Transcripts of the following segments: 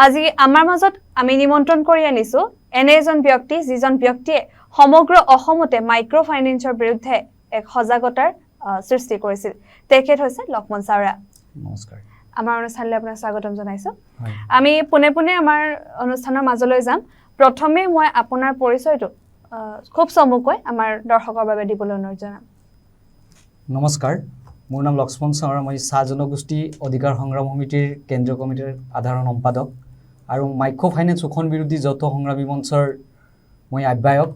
আজি আমাৰ মাজত আমি নিমন্ত্ৰণ কৰি আনিছো এনে এজন ব্যক্তি যিজন ব্যক্তিয়ে সমগ্ৰ অসমতে মাইক্ৰ ফাইনেন্সৰ বিৰুদ্ধে এক সজাগতাৰ সৃষ্টি কৰিছিল। তেখেত হৈছে লক্ষ্মণ চাওৰা। নমস্কাৰ। আমাৰ অনুষ্ঠানলৈ আপোনাক স্বাগতম জনাইছো। আমি পুনে পুনে আমাৰ অনুষ্ঠানৰ মাজলৈ যাম। প্ৰথমে মই আপোনাৰ পৰিচয়টো খুব চমুকৈ আমাৰ দৰ্শকৰ বাবে দিবলৈ অনুৰোধ জনাম। নমস্কাৰ, মোৰ নাম লক্ষ্মণ চাওৰা। মই চাহ জনগোষ্ঠী অধিকাৰ সংগ্ৰাম সমিতিৰ কেন্দ্ৰীয় কমিটিৰ সাধাৰণ সম্পাদক আৰু মাইক্ৰ ফাইনেন্স শোষণ বিৰোধী যৌথ সংগ্ৰামী মঞ্চৰ মই আহ্বায়ক।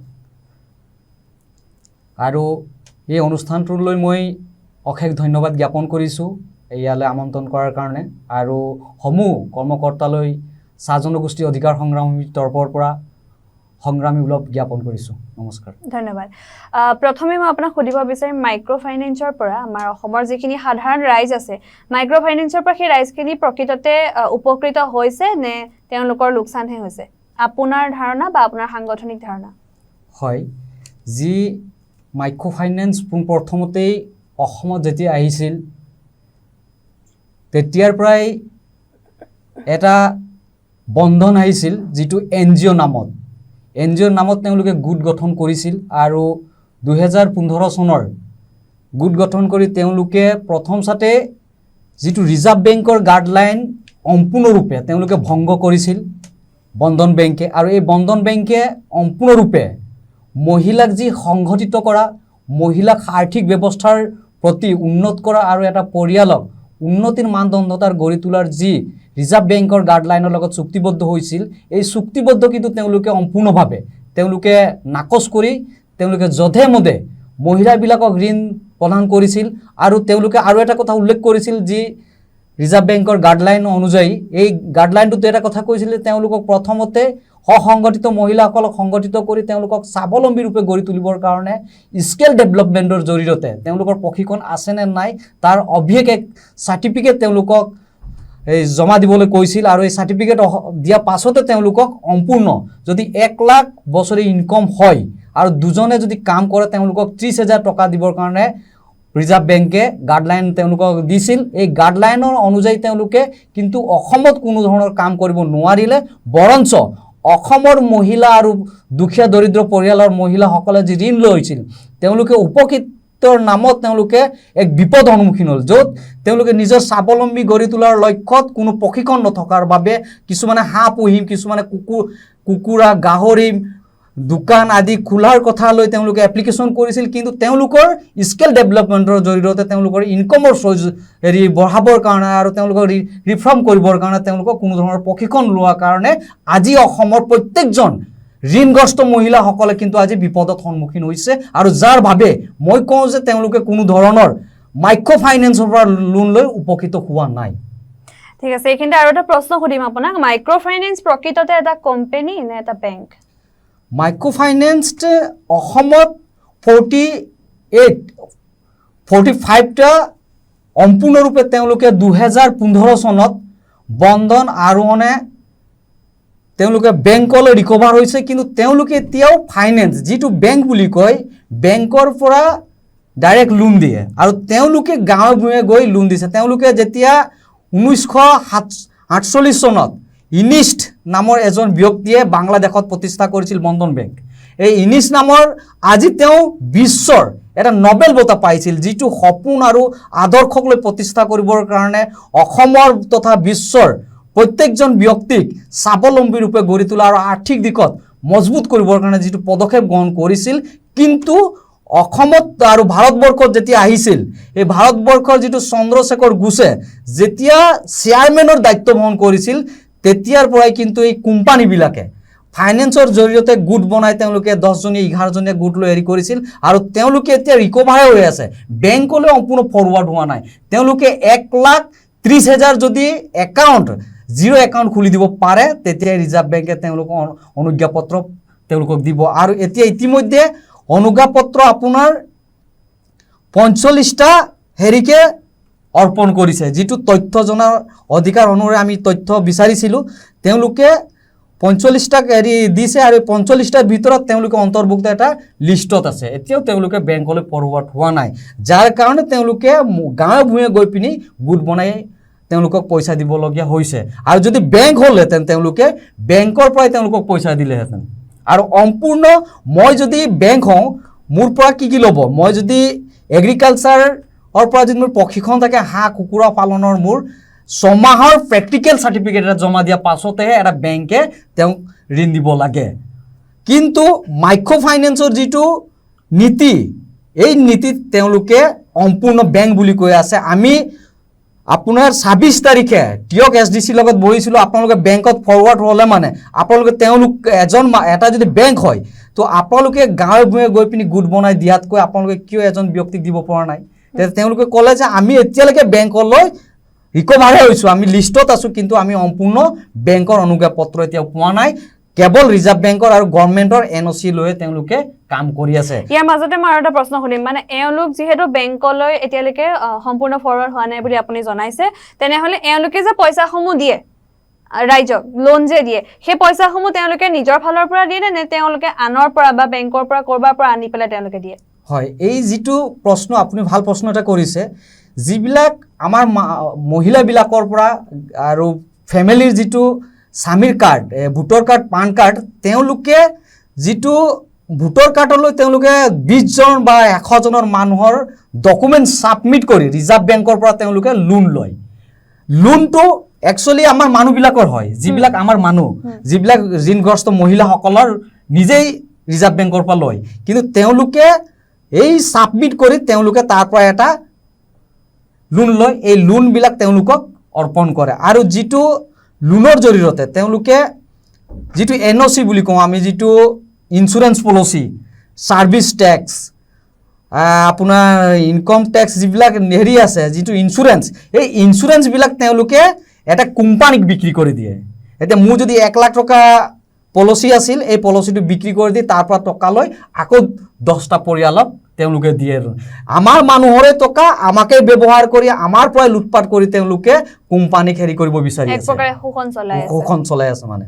আৰু এই অনুষ্ঠানটোলৈ মই অশেষ ধন্যবাদ জ্ঞাপন কৰিছোঁ ইয়ালৈ আমন্ত্ৰণ কৰাৰ কাৰণে, আৰু সমূহ কৰ্মকৰ্তালৈ চাহ জনগোষ্ঠী অধিকাৰ সংগ্ৰাম সমিতিৰ তৰফৰ পৰা সংগ্ৰামী ওলগ জ্ঞাপন কৰিছোঁ। নমস্কাৰ। ধন্যবাদ। প্ৰথমে মই আপোনাক সুধিব বিচাৰিম, মাইক্ৰ ফাইনেন্সৰ পৰা আমাৰ অসমৰ যিখিনি সাধাৰণ ৰাইজ আছে, মাইক্ৰ ফাইনেন্সৰ পৰা সেই ৰাইজখিনি প্ৰকৃততে উপকৃত হৈছে নে তেওঁলোকৰ লোকচানহে হৈছে? আপোনাৰ ধাৰণা বা আপোনাৰ সাংগঠনিক ধাৰণা? হয়, যি মাইক্ৰ ফাইনেন্স পোনপ্ৰথমতেই অসমত যেতিয়া আহিছিল তেতিয়াৰ পৰাই এটা বন্ধন আহিছিল যিটো NGO নামত। NGOৰ নামত তেওঁলোকে গোট গঠন কৰিছিল আৰু 2015 চনৰ গোট গঠন কৰি তেওঁলোকে প্ৰথম চাতে যিটো ৰিজাৰ্ভ বেংকৰ গাইডলাইন সম্পূৰ্ণৰূপে তেওঁলোকে ভংগ কৰিছিল বন্ধন বেংকে, আৰু এই বন্ধন বেংকে সম্পূৰ্ণৰূপে মহিলাক যি সংগঠিত কৰা, মহিলাক আৰ্থিক ব্যৱস্থাৰ প্ৰতি উন্নত কৰা আৰু এটা পৰিয়ালক উন্নতিৰ মানদণ্ডতাৰ গঢ়ি তোলাৰ যি ৰিজাৰ্ভ বেংকৰ গাইডলাইনৰ লগত চুক্তিবদ্ধ হৈছিল, এই চুক্তিবদ্ধ কিন্তু তেওঁলোকে সম্পূৰ্ণভাৱে তেওঁলোকে নাকচ কৰি তেওঁলোকে যধে মধে মহিলাবিলাকক ঋণ প্ৰদান কৰিছিল। আৰু তেওঁলোকে আৰু এটা কথা উল্লেখ কৰিছিল, যি ৰিজাৰ্ভ বেংকৰ গাইডলাইন অনুযায়ী এই গাইডলাইনটোত এটা কথা কৈছিল যে তেওঁলোকক প্ৰথমতে সসংগঠিত মহিলাসকলক সংগঠিত কৰি তেওঁলোকক স্বাৱলম্বী ৰূপে গঢ়ি তুলিবৰ কাৰণে স্কিল ডেভেলপমেণ্টৰ জৰিয়তে তেওঁলোকৰ প্ৰশিক্ষণ আছে নে নাই তাৰ অভিলেখ এক চাৰ্টিফিকেট তেওঁলোকক জমা দিবলৈ কৈছিল, আৰু এই চাৰ্টিফিকেট দিয়াৰ পাছতে তেওঁলোকক সম্পূৰ্ণ যদি 1 লাখ বছৰি ইনকম হয় আৰু দুজনে যদি কাম কৰে তেওঁলোকক 30,000 টকা দিবৰ কাৰণে ৰিজাৰ্ভ বেংকে গাইডলাইন তেওঁলোকক দিছিল। এই গাইডলাইনৰ অনুযায়ী তেওঁলোকে কিন্তু অসমত কোনো ধৰণৰ কাম কৰিব নোৱাৰিলে, বৰঞ্চ অসমৰ মহিলা আৰু দুখীয়া দৰিদ্ৰ পৰিয়ালৰ মহিলাসকলে যি ঋণ লৈছিল তেওঁলোকে উপকৃতৰ নামত তেওঁলোকে এক বিপদ সন্মুখীন হ'ল, য'ত তেওঁলোকে নিজৰ স্বাৱলম্বী গঢ়ি তোলাৰ লক্ষ্যত কোনো প্ৰশিক্ষণ নথকাৰ বাবে কিছুমানে হাঁহ পুহিম, কিছুমানে কুকুৰা গাহৰি দোকান আদি খোলাৰ কথা লৈ তেওঁলোকে এপ্লিকেশ্যন কৰিছিল, কিন্তু তেওঁলোকৰ স্কিল ডেভেলপমেণ্টৰ জৰিয়তে তেওঁলোকৰ ইনকমৰ বঢ়াবৰ কাৰণে আৰু তেওঁলোকৰ ৰিফৰ্ম কৰিবৰ কাৰণে তেওঁলোকক কোনো ধৰণৰ প্ৰশিক্ষণ লোৱাৰ কাৰণে আজি অসমৰ প্ৰত্যেকজন ঋণগ্ৰস্ত মহিলাসকলে কিন্তু আজি বিপদত সন্মুখীন হৈছে, আৰু যাৰ বাবে মই কওঁ যে তেওঁলোকে কোনো ধৰণৰ মাইক্ৰ ফাইনেন্সৰ পৰা লোন লৈ উপকৃত হোৱা নাই। ঠিক আছে, এইখিনিতে আৰু এটা প্ৰশ্ন সুধিম আপোনাক, মাইক্ৰ ফাইনেন্স প্ৰকৃততে এটা কোম্পানী নে এটা বেংক? মাইক্ৰ ফাইনেন্স অসমত 45টা সম্পূৰ্ণৰূপে তেওঁলোকে 2015 চনত বন্ধন আৰোহণে তেওঁলোকে বেংকলৈ ৰিকভাৰ হৈছে, কিন্তু তেওঁলোকে এতিয়াও ফাইনেন্স যিটো বেংক বুলি কয় বেংকৰ পৰা ডাইৰেক্ট লোন দিয়ে, আৰু তেওঁলোকে গাঁৱে ভূঞে গৈ লোন দিছে। তেওঁলোকে যেতিয়া 1948 চনত ইনিষ্ট নামৰ এজন ব্যক্তিয়ে বাংলাদেশত প্ৰতিষ্ঠা কৰিছিল বন্ধন বেংক, এই ইনিষ্ট নামৰ আজি তেওঁ বিশ্বৰ এটা নোবেল বঁটা পাইছিল, যিটো সপোন আৰু আদৰ্শক লৈ প্ৰতিষ্ঠা কৰিবৰ কাৰণে অসমৰ তথা বিশ্বৰ প্ৰত্যেকজন ব্যক্তিক স্বাৱলম্বী ৰূপে গঢ়ি তোলা আৰু আৰ্থিক দিশত মজবুত কৰিবৰ কাৰণে যিটো পদক্ষেপ গ্ৰহণ কৰিছিল। কিন্তু অসমত আৰু ভাৰতবৰ্ষত যেতিয়া আহিছিল, এই ভাৰতবৰ্ষৰ যিটো চন্দ্ৰশেখৰ ঘোষে যেতিয়া চেয়াৰমেনৰ দায়িত্ব বহন কৰিছিল, তেতিয়াৰ পৰাই কিন্তু এই কোম্পানীবিলাকে ফাইনেন্সৰ জৰিয়তে গোট বনাই তেওঁলোকে 10জনীয়া 11জনীয়া গোট লৈ হেৰি কৰিছিল, আৰু তেওঁলোকে এতিয়া ৰিকভাৰ হৈ আছে, বেংকলৈ সম্পূৰ্ণ ফৰৱাৰ্ড হোৱা নাই। তেওঁলোকে 1,30,000 যদি জিৰ' একাউণ্ট খুলি দিব পাৰে, তেতিয়াই ৰিজাৰ্ভ বেংকে তেওঁলোকক অনুজ্ঞাপত্ৰ তেওঁলোকক দিব। আৰু এতিয়া ইতিমধ্যে অনুজ্ঞাপত্ৰ আপোনাৰ 45টা হেৰিকে অৰ্পণ কৰিছে, যিটো তথ্য জনাৰ অধিকাৰ অনুসৰি আমি তথ্য বিচাৰিছিলোঁ। তেওঁলোকে 45টা হেৰি দিছে, আৰু 45টাৰ ভিতৰত তেওঁলোকে অন্তৰ্ভুক্ত এটা লিষ্টত আছে। এতিয়াও তেওঁলোকে বেংকলৈ ফৰৱাৰ্ড হোৱা নাই, যাৰ কাৰণে তেওঁলোকে গাঁৱে ভূঞে গৈ পিনি গোট বনাই তেওঁলোকক পইচা দিবলগীয়া হৈছে আৰু যদি বেংক হ'লহেঁতেন তেওঁলোকে বেংকৰ পৰাই তেওঁলোকক পইচা দিলেহেঁতেন আৰু সম্পূৰ্ণ মই যদি বেংক হওঁ মোৰ পৰা কি ল'ব মই যদি এগ্ৰিকালচাৰৰ পৰা যদি মোৰ প্ৰশিক্ষণ থাকে হাঁহ কুকুৰা পালনৰ মোৰ 6 মাহৰ প্ৰেক্টিকেল সাৰ্টিফিকেট এটা জমা দিয়া পাছতেহে এটা বেংকে তেওঁক ঋণ দিব লাগে কিন্তু মাইক্ৰ' ফাইনেন্সৰ যিটো নীতি এই নীতিত তেওঁলোকে সম্পূৰ্ণ বেংক বুলি কৈ আছে আমি আপোনাৰ 26 তাৰিখে টিয়ক এছডিসি লগত বহিছিলো আপোনালোকে বেংকত ফৰৱাৰ্ড হ'লে মানে আপোনালোকে তেওঁলোক এজন এটা যদি বেংক হয় তো আপোনালোকে গাঁৱে ভূঞে গৈ পিনি গোট বনাই দিয়াতকৈ আপোনালোকে কিয় এজন ব্যক্তিক দিব পৰা নাই তেওঁলোকে ক'লে যে আমি এতিয়ালৈকে বেংকলৈ ৰিকভাৰ হৈছো আমি লিষ্টত আছো কিন্তু আমি সম্পূৰ্ণ বেংকৰ অনুজ্ঞাপত্ৰ এতিয়া পোৱা নাই কেৱল ৰিজাৰ্ভ বেংকৰ আৰু গভৰ্ণমেণ্টৰ এনঅচি লৈ তেওঁলোকে কাম কৰি আছে ইয়াৰ মাজতে মই এটা প্ৰশ্ন সুধিম মানে এওঁলোক যিহেতু বেংকলৈ এতিয়ালৈকে সম্পূৰ্ণ ফৰৱাৰ্ড হোৱা নাই বুলি আপুনি জনাইছে তেনেহলে এওঁলোকে যে পইচাসমূহ দিয়ে ৰাইজক লোন যে দিয়ে সেই পইচাসমূহ তেওঁলোকে নিজৰ ফালৰ পৰা দিয়ে নে তেওঁলোকে আনৰ পৰা বা বেংকৰ পৰা কৰবাৰ পৰা আনি পেলাই তেওঁলোকে দিয়ে হয় এই যিটো প্ৰশ্ন আপুনি ভাল প্ৰশ্ন এটা কৰিছে যিবিলাক আমাৰ মহিলাবিলাকৰ পৰা আৰু ফ্যামিলিৰ যিটো সামিৰ কাৰ্ড ভোটৰ কাৰ্ড পান কাৰ্ড তেওঁলোকে যিটো ভোটৰ কাৰ্ডলৈ তেওঁলোকে 20 জন বা 100 জনৰ মানুহৰ ডকুমেন্ট সাবমিট কৰি ৰিজাৰ্ভ বেংকৰ পৰা তেওঁলোকে লোন লয় লোনটো একচুয়ালি আমাৰ মানুহবিলাকৰ হয় যিবিলাক আমাৰ মানুহ যিবিলাক ঋণগ্ৰস্ত মহিলাসকলৰ নিজেই ৰিজাৰ্ভ বেংকৰ পৰা লয় কিন্তু তেওঁলোকে এই সাবমিট কৰি তেওঁলোকে তাৰ পৰা এটা লোন লয় এই লোন বিলাক তেওঁলোকক অৰ্পণ কৰে আৰু যিটো লোনৰ জৰিয়তে তেওঁলোকে যিটো এনঅচি বুলি কওঁ আমি যিটো ইন্স্যুৰেন্স পলিচি সাৰ্ভিস ট্যাক্স আপোনাৰ ইনকাম ট্যাক্স যিবিলাক হেৰি আছে যিটো ইন্স্যুৰেন্স এই ইন্স্যুৰেন্স বিলাক তেওঁলোকে এটা কোম্পানীক বিক্ৰী কৰি দিয়ে এতিয়া মোৰ যদি 1 লাখ টকা পলিচি আছিল এই পলিচিটো বিক্ৰী কৰি দি তাৰ পৰা টকা লৈ আকৌ 10টা পৰিয়ালক তেওঁলোকে দিয়ে আমাৰ মানুহৰে টকা আমাকে ব্যৱহাৰ কৰি আমাৰ পৰা লুটপাট কৰি তেওঁলোকে কোম্পানীক হেৰি কৰিব বিচাৰি আছে এক প্ৰকাৰে শোষণ চলাই আছে মানে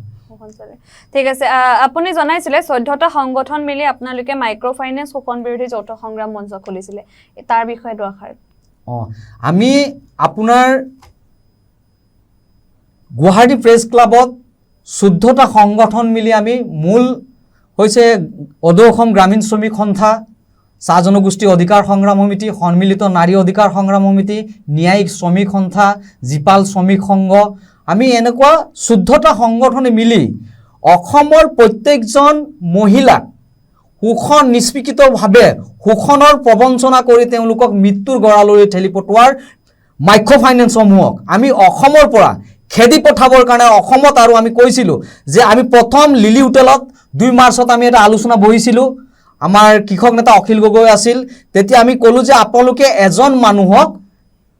ঠিক আছে আপুনি জনাইছিলে 14টা সংগঠন মিলি আপোনালোকে মাইক্ৰ ফাইনেন্স শোষণ বিৰোধী যৌথ সংগ্ৰাম মঞ্চ খুলিছিলে তাৰ বিষয়ে দুআষাৰ আমি আপোনাৰ গুৱাহাটী প্ৰেছ ক্লাবত 14টা সংগঠন মিলি আমি মূল হৈছে অদৌ অসম গ্ৰামীণ শ্ৰমিক সন্থা চাহ জনগোষ্ঠী অধিকাৰ সংগ্ৰাম সমিতি সন্মিলিত নাৰী অধিকাৰ সংগ্ৰাম সমিতি ন্যায়িক শ্ৰমিক সন্থা জিপাল শ্ৰমিক সংঘ আমি এনেকুৱা 14টা সংগঠনে মিলি অসমৰ প্ৰত্যেকজন মহিলাক শোষণ নিষ্পীড়িতভাৱে শোষণৰ প্ৰবঞ্চনা কৰি তেওঁলোকক মৃত্যুৰ গৰালৈ ঠেলি পঠোৱাৰ মাইক্ৰ ফাইনেন্স সমূহক আমি অসমৰ পৰা খেদি পঠাবৰ কাৰণে অসমত আৰু আমি কৈছিলো যে আমি প্ৰথম লিলি হোটেলত 2 মাৰ্চত আমি এটা আলোচনা বহিছিলো আমাৰ কৃষক নেতা অখিল গগৈ আছিল তেতিয়া আমি ক'লো যে আপোনালোকে এজন মানুহক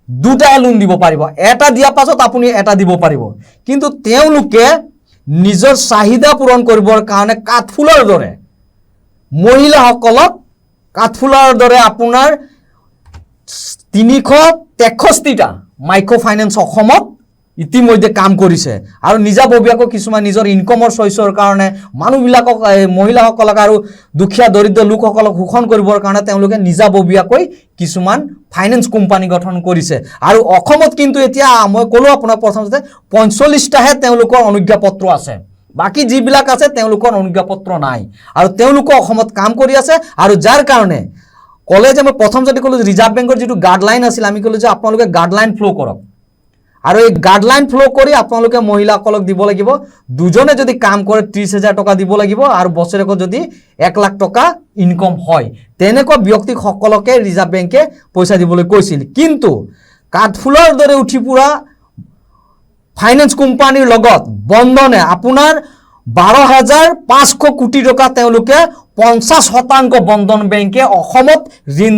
দুটা লোন দিব পাৰিব এটা দিয়া পাছত আপুনি এটা দিব পাৰিব কিন্তু তেওঁলোকে নিজৰ চাহিদা পূৰণ কৰিবৰ কাৰণে কাঠফুলৰ দৰে মহিলাসকলক কাঠফুলৰ দৰে আপোনাৰ 363টা মাইক্ৰ ফাইনেন্স অসমত ইতিমধ্যে কাম কৰিছে আৰু নিজাববীয়াকৈ কিছুমান নিজৰ ইনকামৰ চইচৰ কাৰণে মানুহবিলাকক মহিলাসকলক আৰু দুখীয়া দৰিদ্ৰ লোকসকলক শোষণ কৰিবৰ কাৰণে তেওঁলোকে নিজাববীয়াকৈ কিছুমান ফাইনেন্স কোম্পানী গঠন কৰিছে আৰু অসমত কিন্তু এতিয়া মই ক'লো আপোনাৰ প্ৰথমতে 45টাহে তেওঁলোকৰ অনুজ্ঞাপত্ৰ আছে বাকি যিবিলাক আছে তেওঁলোকৰ অনুজ্ঞাপত্ৰ নাই আৰু তেওঁলোকে অসমত কাম কৰি আছে আৰু যাৰ কাৰণে ক'লে যে মই প্ৰথম যদি ক'লো ৰিজাৰ্ভ বেংকৰ যিটো গাইডলাইন আছিল আমি ক'লো যে আপোনালোকে গাইডলাইন ফ্লো কৰক আৰু এই গাইডলাইন ফ্লো কৰি আপোনালোকে মহিলাসকলক দিব লাগিব দুজনে যদি কাম কৰে 30,000 টকা দিব লাগিব আৰু বছৰেকত যদি 1 লাখ টকা ইনকাম হয় তেনেকুৱা ব্যক্তিসকলকে ৰিজাৰ্ভ বেংকে পইচা দিবলৈ কৈছিল কিন্তু কাঠফুলৰ দৰে উঠি পুৰা ফাইনেন্স কোম্পানীৰ লগত বন্ধনে আপোনাৰ 12,500 কোটি টকা তেওঁলোকে 50% বন্ধন বেংকে অসমত ঋণ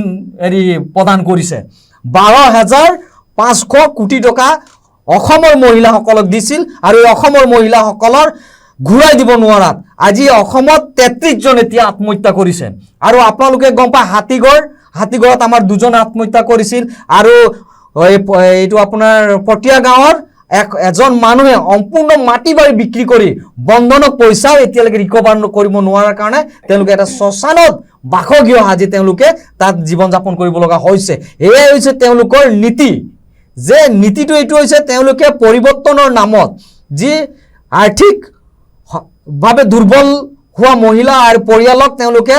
প্ৰদান কৰিছে 12,500 কোটি টকা অসমৰ মহিলাসকলক দিছিল আৰু অসমৰ মহিলাসকলৰ ঘূৰাই দিব নোৱাৰাত আজি অসমত 33 জন এতিয়া আত্মহত্যা কৰিছে আৰু আপোনালোকে গম পায় হাতীগড়ত আমাৰ দুজন আত্মহত্যা কৰিছিল আৰু এইটো আপোনাৰ পটিয়া গাঁৱৰ এজন মানুহে সম্পূৰ্ণ মাটি বাৰী বিক্ৰী কৰি বন্ধনক পইচা এতিয়ালৈকে ৰিকভাৰ কৰিব নোৱাৰাৰ কাৰণে তেওঁলোকে এটা শ্মশানত বাসগৃহ সাজি তেওঁলোকে তাত জীৱন যাপন কৰিব লগা হৈছে এয়াই হৈছে তেওঁলোকৰ নীতি যে নীতিটো এইটো হৈছে তেওঁলোকে পৰিৱৰ্তনৰ নামত যি আৰ্থিকভাৱে দুৰ্বল হোৱা মহিলা আৰু পৰিয়ালক তেওঁলোকে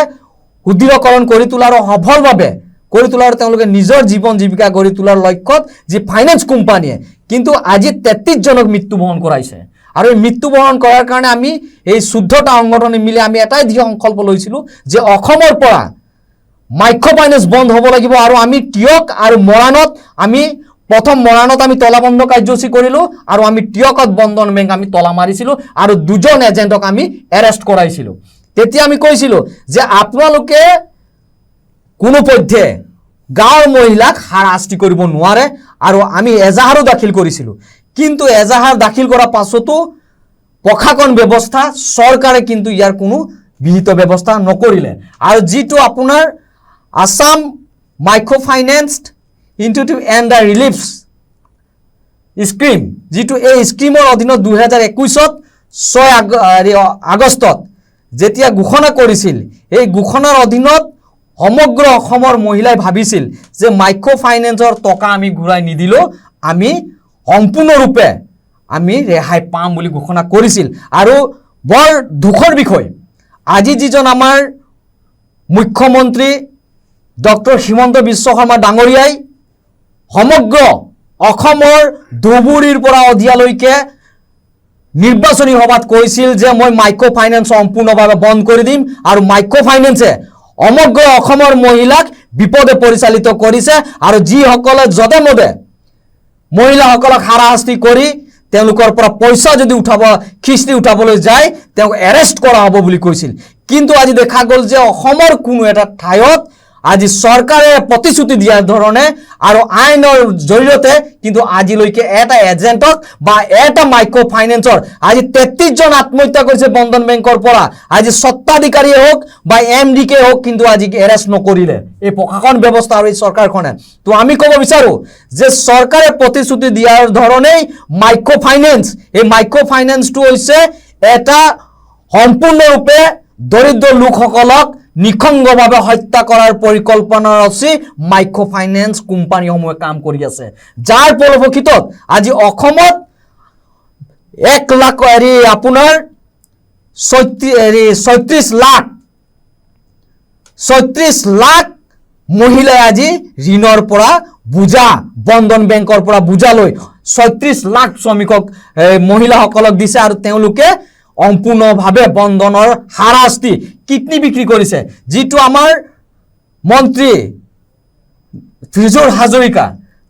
সুদৃঢ়কৰণ কৰি তোলাৰ সফলভাৱে কৰি তোলাৰ তেওঁলোকে নিজৰ জীৱন জীৱিকা গঢ়ি তোলাৰ লক্ষ্যত যি ফাইনেন্স কোম্পানীয়ে কিন্তু আজি 33 জনক মৃত্যুবৰণ কৰাইছে আৰু এই মৃত্যুবৰণ কৰাৰ কাৰণে আমি এই 14টা সংগঠনে মিলি আমি এটাই সংকল্প লৈছিলোঁ যে অসমৰ পৰা মাইক্ৰ ফাইনেন্স বন্ধ হ'ব লাগিব আৰু আমি টিয়ক আৰু মৰাণত আমি প্ৰথম মৰাণত আমি তলাবন্ধ কাৰ্যসূচী কৰিলোঁ আৰু আমি টিয়কত বন্ধন বেংক আমি তলা মাৰিছিলোঁ আৰু দুজন এজেণ্টক আমি এৰেষ্ট কৰাইছিলোঁ তেতিয়া আমি কৈছিলোঁ যে আপোনালোকে কোনোপধ্যে গাঁৱৰ মহিলাক হাৰাশাস্তি কৰিব নোৱাৰে আৰু আমি এজাহাৰো দাখিল কৰিছিলোঁ কিন্তু এজাহাৰ দাখিল কৰাৰ পাছতো প্ৰশাসন ব্যৱস্থা চৰকাৰে কিন্তু ইয়াৰ কোনো বিহিত ব্যৱস্থা নকৰিলে আৰু যিটো আপোনাৰ Assam micro finance institute and the relief scheme যিটো এই স্কিমৰ অধীনত 2021ত 6 আগষ্টত যেতিয়া ঘোষণা কৰিছিল এই ঘোষণাৰ অধীনত সমগ্ৰ অসমৰ মহিলাই ভাবিছিল যে মাইক্ৰ ফাইনেন্সৰ টকা আমি ঘূৰাই নিদিলেও আমি সম্পূৰ্ণৰূপে আমি ৰেহাই পাম বুলি ঘোষণা কৰিছিল আৰু বৰ দুখৰ বিষয় আজি যিজন আমাৰ মুখ্যমন্ত্ৰী ডক্টৰ হিমন্ত বিশ্ব শৰ্মা ডাঙৰীয়াই সমগ্ৰ অসমৰ ধুবুৰীৰ পৰা অধিয়ালৈকে নিৰ্বাচনী সভাত কৈছিল যে মই মাইক্ৰ ফাইনেন্স সম্পূৰ্ণভাৱে বন্ধ কৰি দিম আৰু মাইক্ৰ ফাইনেন্সে সমগ্ৰ অসমৰ মহিলাক বিপদে পৰিচালিত কৰিছে আৰু যিসকলে যধে মধে মহিলাসকলক হাৰাশাস্তি কৰি তেওঁলোকৰ পৰা পইচা যদি খিস্তি উঠাবলৈ যায় তেওঁক এৰেষ্ট কৰা হ'ব বুলি কৈছিল কিন্তু আজি দেখা গ'ল যে অসমৰ কোনো এটা ঠাইত আজি চৰকাৰে প্ৰতিশ্ৰুতি দিয়াৰ ধৰণে আৰু আইনৰ জৰিয়তে কিন্তু আজিলৈকে এটা এজেণ্টক বা এটা মাইক্ৰ ফাইনেন্সৰ আজি 33 জন আত্মহত্যা কৰিছে বন্ধন বেংকৰ পৰা আজি সত্তাধিকাৰীয়ে হওক বা এমডিকে হওক কিন্তু আজি এৰেষ্ট নকৰিলে এই প্ৰশাসন ব্যৱস্থা আৰু এই চৰকাৰখনে তো আমি ক'ব বিচাৰো যে চৰকাৰে প্ৰতিশ্ৰুতি দিয়াৰ ধৰণেই মাইক্ৰ ফাইনেন্স এই মাইক্ৰ ফাইনেন্সটো হৈছে এটা সম্পূৰ্ণৰূপে দৰিদ্ৰ লোকসকলক নিখংগভাৱে হত্যা কৰাৰ পৰিকল্পনা ৰচি মাইক্ৰ ফাইনেন্স কোম্পানীসমূহে কাম কৰি আছে যাৰ পৰিপ্ৰেক্ষিতত আজি অসমত 1 লাখ আপোনাৰ 36 লাখ মহিলাই আজি ঋণৰ পৰা বুজা বন্ধন বেংকৰ পৰা বুজা লৈ 36 লাখ শ্ৰমিকক মহিলাসকলক দিছে আৰু তেওঁলোকে সম্পূৰ্ণভাৱে বন্ধনৰ হাৰাশাস্তি কিডনি বিক্ৰী কৰিছে যিটো আমাৰ মন্ত্ৰী ফিজুৰ হাজৰিকা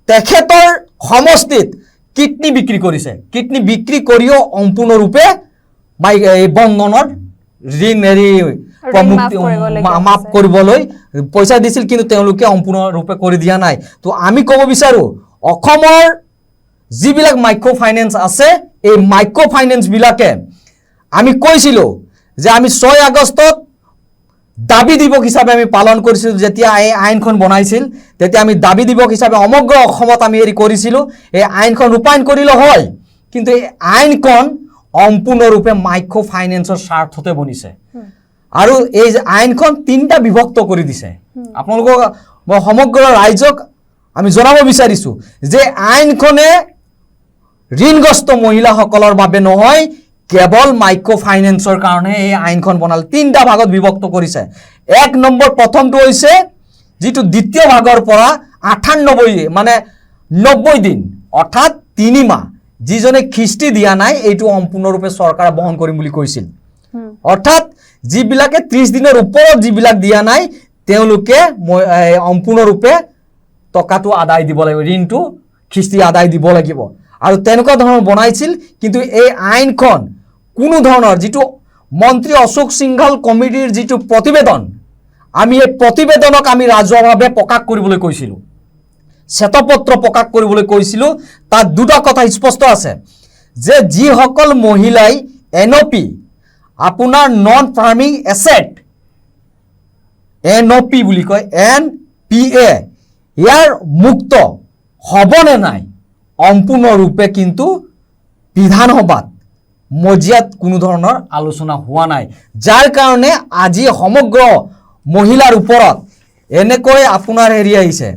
তেখেতৰ সমষ্টিত কিডনি বিক্ৰী কৰিছে কিডনি বিক্ৰী কৰিও সম্পূৰ্ণৰূপে বন্ধনৰ ঋণ মাফ কৰিবলৈ পইচা দিছিল কিন্তু তেওঁলোকে সম্পূৰ্ণৰূপে কৰি দিয়া নাই তো আমি ক'ব বিচাৰো অসমৰ যিবিলাক মাইক্ৰ ফাইনেন্স আছে এই মাইক্ৰ ফাইনেন্স বিলাকে আমি কৈছিলোঁ যে আমি 6 আগষ্টত দাবী দিৱস হিচাপে আমি পালন কৰিছিলোঁ যেতিয়া এই আইনখন বনাইছিল তেতিয়া আমি দাবী দিৱস হিচাপে সমগ্ৰ অসমত আমি হেৰি কৰিছিলোঁ এই আইনখন ৰূপায়ণ কৰিলে হয় কিন্তু এই আইনখন সম্পূৰ্ণৰূপে মাইক্ৰ ফাইনেন্সৰ স্বাৰ্থতে বনিছে আৰু এই আইনখন 3টা বিভক্ত কৰি দিছে আপোনালোকক সমগ্ৰ ৰাইজক আমি জনাব বিচাৰিছোঁ যে আইনখনে ঋণগ্ৰস্ত মহিলাসকলৰ বাবে নহয় কেৱল মাইক্ৰ ফাইনেন্সৰ কাৰণে এই আইনখন বনাল 3টা ভাগত বিভক্ত কৰিছে 1 নম্বৰ প্ৰথমটো হৈছে যিটো দ্বিতীয় ভাগৰ পৰা 98 মানে 90 দিন অৰ্থাৎ 3 মাহ যিজনে খিস্তি দিয়া নাই এইটো সম্পূৰ্ণৰূপে চৰকাৰে বহন কৰিম বুলি কৈছিল অৰ্থাৎ যিবিলাকে 30 দিনৰ ওপৰত যিবিলাক দিয়া নাই তেওঁলোকে সম্পূৰ্ণৰূপে টকাটো আদায় দিব লাগিব ঋণটো খিস্তি আদায় দিব লাগিব আৰু তেনেকুৱা ধৰণৰ বনাইছিল কিন্তু এই আইনখন কোনো ধৰণৰ যিটো মন্ত্ৰী অশোক সিংঘল কমিটিৰ যিটো প্ৰতিবেদন আমি এই প্ৰতিবেদনক আমি ৰাজহুৱাভাৱে প্ৰকাশ কৰিবলৈ কৈছিলোঁ শ্বেতপত্ৰ প্ৰকাশ কৰিবলৈ কৈছিলোঁ তাত দুটা কথা স্পষ্ট আছে যে যিসকল মহিলাই এনঅপি আপোনাৰ নন ফাৰ্মিং এছেট এনঅপি বুলি কয় এনপিএ ইয়াৰ মুক্ত হ'বনে নাই সম্পূৰ্ণৰূপে কিন্তু বিধানসভাত মজিয়াত কোনো ধৰণৰ আলোচনা হোৱা নাই যাৰ কাৰণে আজি সমগ্ৰ মহিলাৰ ওপৰত এনেকৈ আপোনাৰ হেৰি আহিছে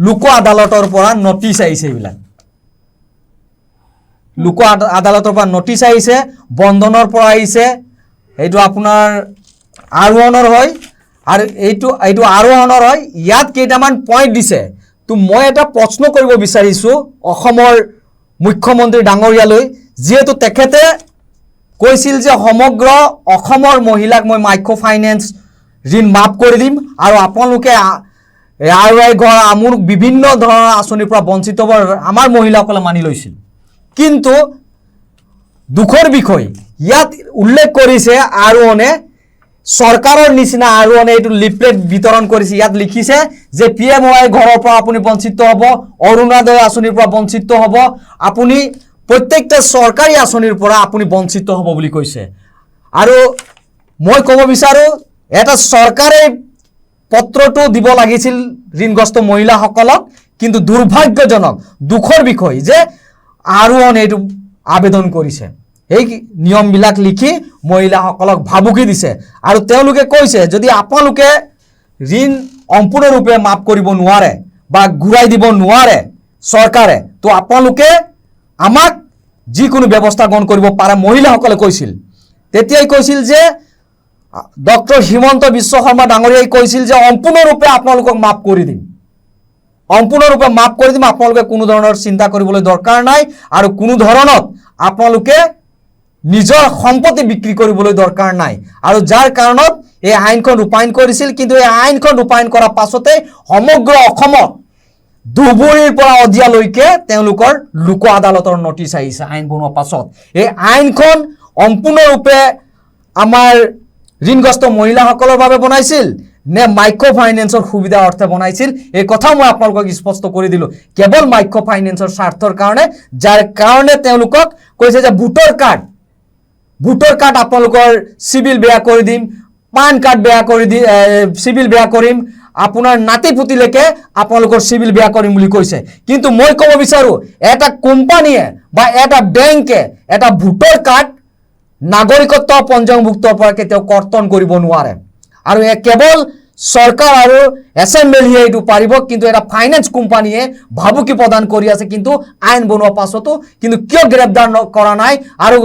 লোক আদালতৰ পৰা নটিচ আহিছে এইবিলাক লোক আদালতৰ পৰা নটিচ আহিছে বন্ধনৰ পৰা আহিছে এইটো আপোনাৰ আৰোহণৰ হয় আৰু এইটো আৰোহণৰ হয় ইয়াত কেইটামান পইণ্ট দিছে তো মই এটা প্ৰশ্ন কৰিব বিচাৰিছো অসমৰ মুখ্যমন্ত্ৰী ডাঙৰীয়ালৈ যেহেতু তেখেতে কৈছিল যে সমগ্ৰ অসমৰ মহিলাক মই মাইক্ৰ ফাইনেন্স ঋণ মাফ কৰি দিম আৰু আপোনালোকে আই ঘৰ আমুক বিভিন্ন ধৰণৰ আঁচনিৰ পৰা বঞ্চিত হ'ব আমাৰ মহিলাসকলে মানি লৈছিল কিন্তু দুখৰ বিষয় ইয়াত উল্লেখ কৰিছে আৰোহণে চৰকাৰৰ নিচিনা আৰোহণে এইটো লিফলেট বিতৰণ কৰিছে ইয়াত লিখিছে যে পিএমৱাই ঘৰৰ পৰা আপুনি বঞ্চিত হ'ব অৰুণোদয় আঁচনিৰ পৰা বঞ্চিত হ'ব আপুনি প্ৰত্যেকটা চৰকাৰী আঁচনিৰ পৰা আপুনি বঞ্চিত হ'ব বুলি কৈছে আৰু মই ক'ব বিচাৰো এটা চৰকাৰে পত্ৰটো দিব লাগিছিল ঋণগ্ৰস্ত মহিলাসকলক কিন্তু দুৰ্ভাগ্যজনক দুখৰ বিষয় যে আৰোহণ এইটো আবেদন কৰিছে এই নিয়মবিলাক লিখি মহিলাসকলক ভাবুকি দিছে আৰু তেওঁলোকে কৈছে যদি আপোনালোকে ঋণ সম্পূৰ্ণৰূপে মাফ কৰিব নোৱাৰে বা ঘূৰাই দিব নোৱাৰে চৰকাৰে তো আপোনালোকে আমাক যিকোনো ব্যৱস্থা গ্ৰহণ কৰিব পাৰে মহিলাসকলে কৈছিল তেতিয়াই কৈছিল যে ডক্টৰ হিমন্ত বিশ্ব শৰ্মা ডাঙৰীয়াই কৈছিল যে সম্পূৰ্ণৰূপে আপোনালোকক মাফ কৰি দিম সম্পূৰ্ণৰূপে মাফ কৰি দিম আপোনালোকে কোনো ধৰণৰ চিন্তা কৰিবলৈ দৰকাৰ নাই আৰু কোনো ধৰণত আপোনালোকে নিজৰ সম্পত্তি বিক্ৰী কৰিবলৈ দৰকাৰ নাই আৰু যাৰ কাৰণত এই আইনখন ৰূপায়ণ কৰিছিল কিন্তু এই আইনখন ৰূপায়ণ কৰাৰ পাছতে সমগ্ৰ অসমত ধুবুৰীৰ পৰা অদিয়ালৈকে তেওঁলোকৰ লোক আদালতৰ নটিচ আহিছে আইন বনোৱাৰ পাছত এই আইনখন সম্পূৰ্ণৰূপে আমাৰ ঋণগ্ৰস্ত মহিলাসকলৰ বাবে বনাইছিল নে মাইক্ৰ ফাইনেন্সৰ সুবিধা অৰ্থে বনাইছিল এই কথা মই আপোনালোকক স্পষ্ট কৰি দিলো কেৱল মাইক্ৰ ফাইনেন্সৰ স্বাৰ্থৰ কাৰণে যাৰ কাৰণে তেওঁলোকক কৈছে যে ভোটাৰ কাৰ্ড আপোনালোকৰ সিভিল বেয়া কৰি দিম পান কাৰ্ড বেয়া কৰি দি সিভিল বেয়া কৰিম আপোনাৰ নাতি পুতিলৈকে আপোনালোকৰ সিভিল বেয়া কৰিম বুলি কৈছে কিন্তু মই ক'ব বিচাৰো এটা কোম্পানীয়ে বা এটা বেংকে এটা ভোটাৰ কাৰ্ড নাগৰিকত্ব পঞ্জীয়নভুক্তৰ পৰা কেতিয়াও কৰ্তন কৰিব নোৱাৰে আৰু কেৱল চৰকাৰ আৰু এছেম্বলিয়ে এইটো পাৰিব কিন্তু এটা ফাইনেন্স কোম্পানীয়ে ভাবুকি প্ৰদান কৰি আছে কিন্তু আইন বনোৱাৰ পাছতো কিন্তু কিয় গ্ৰেপ্তাৰ কৰা নাই আৰু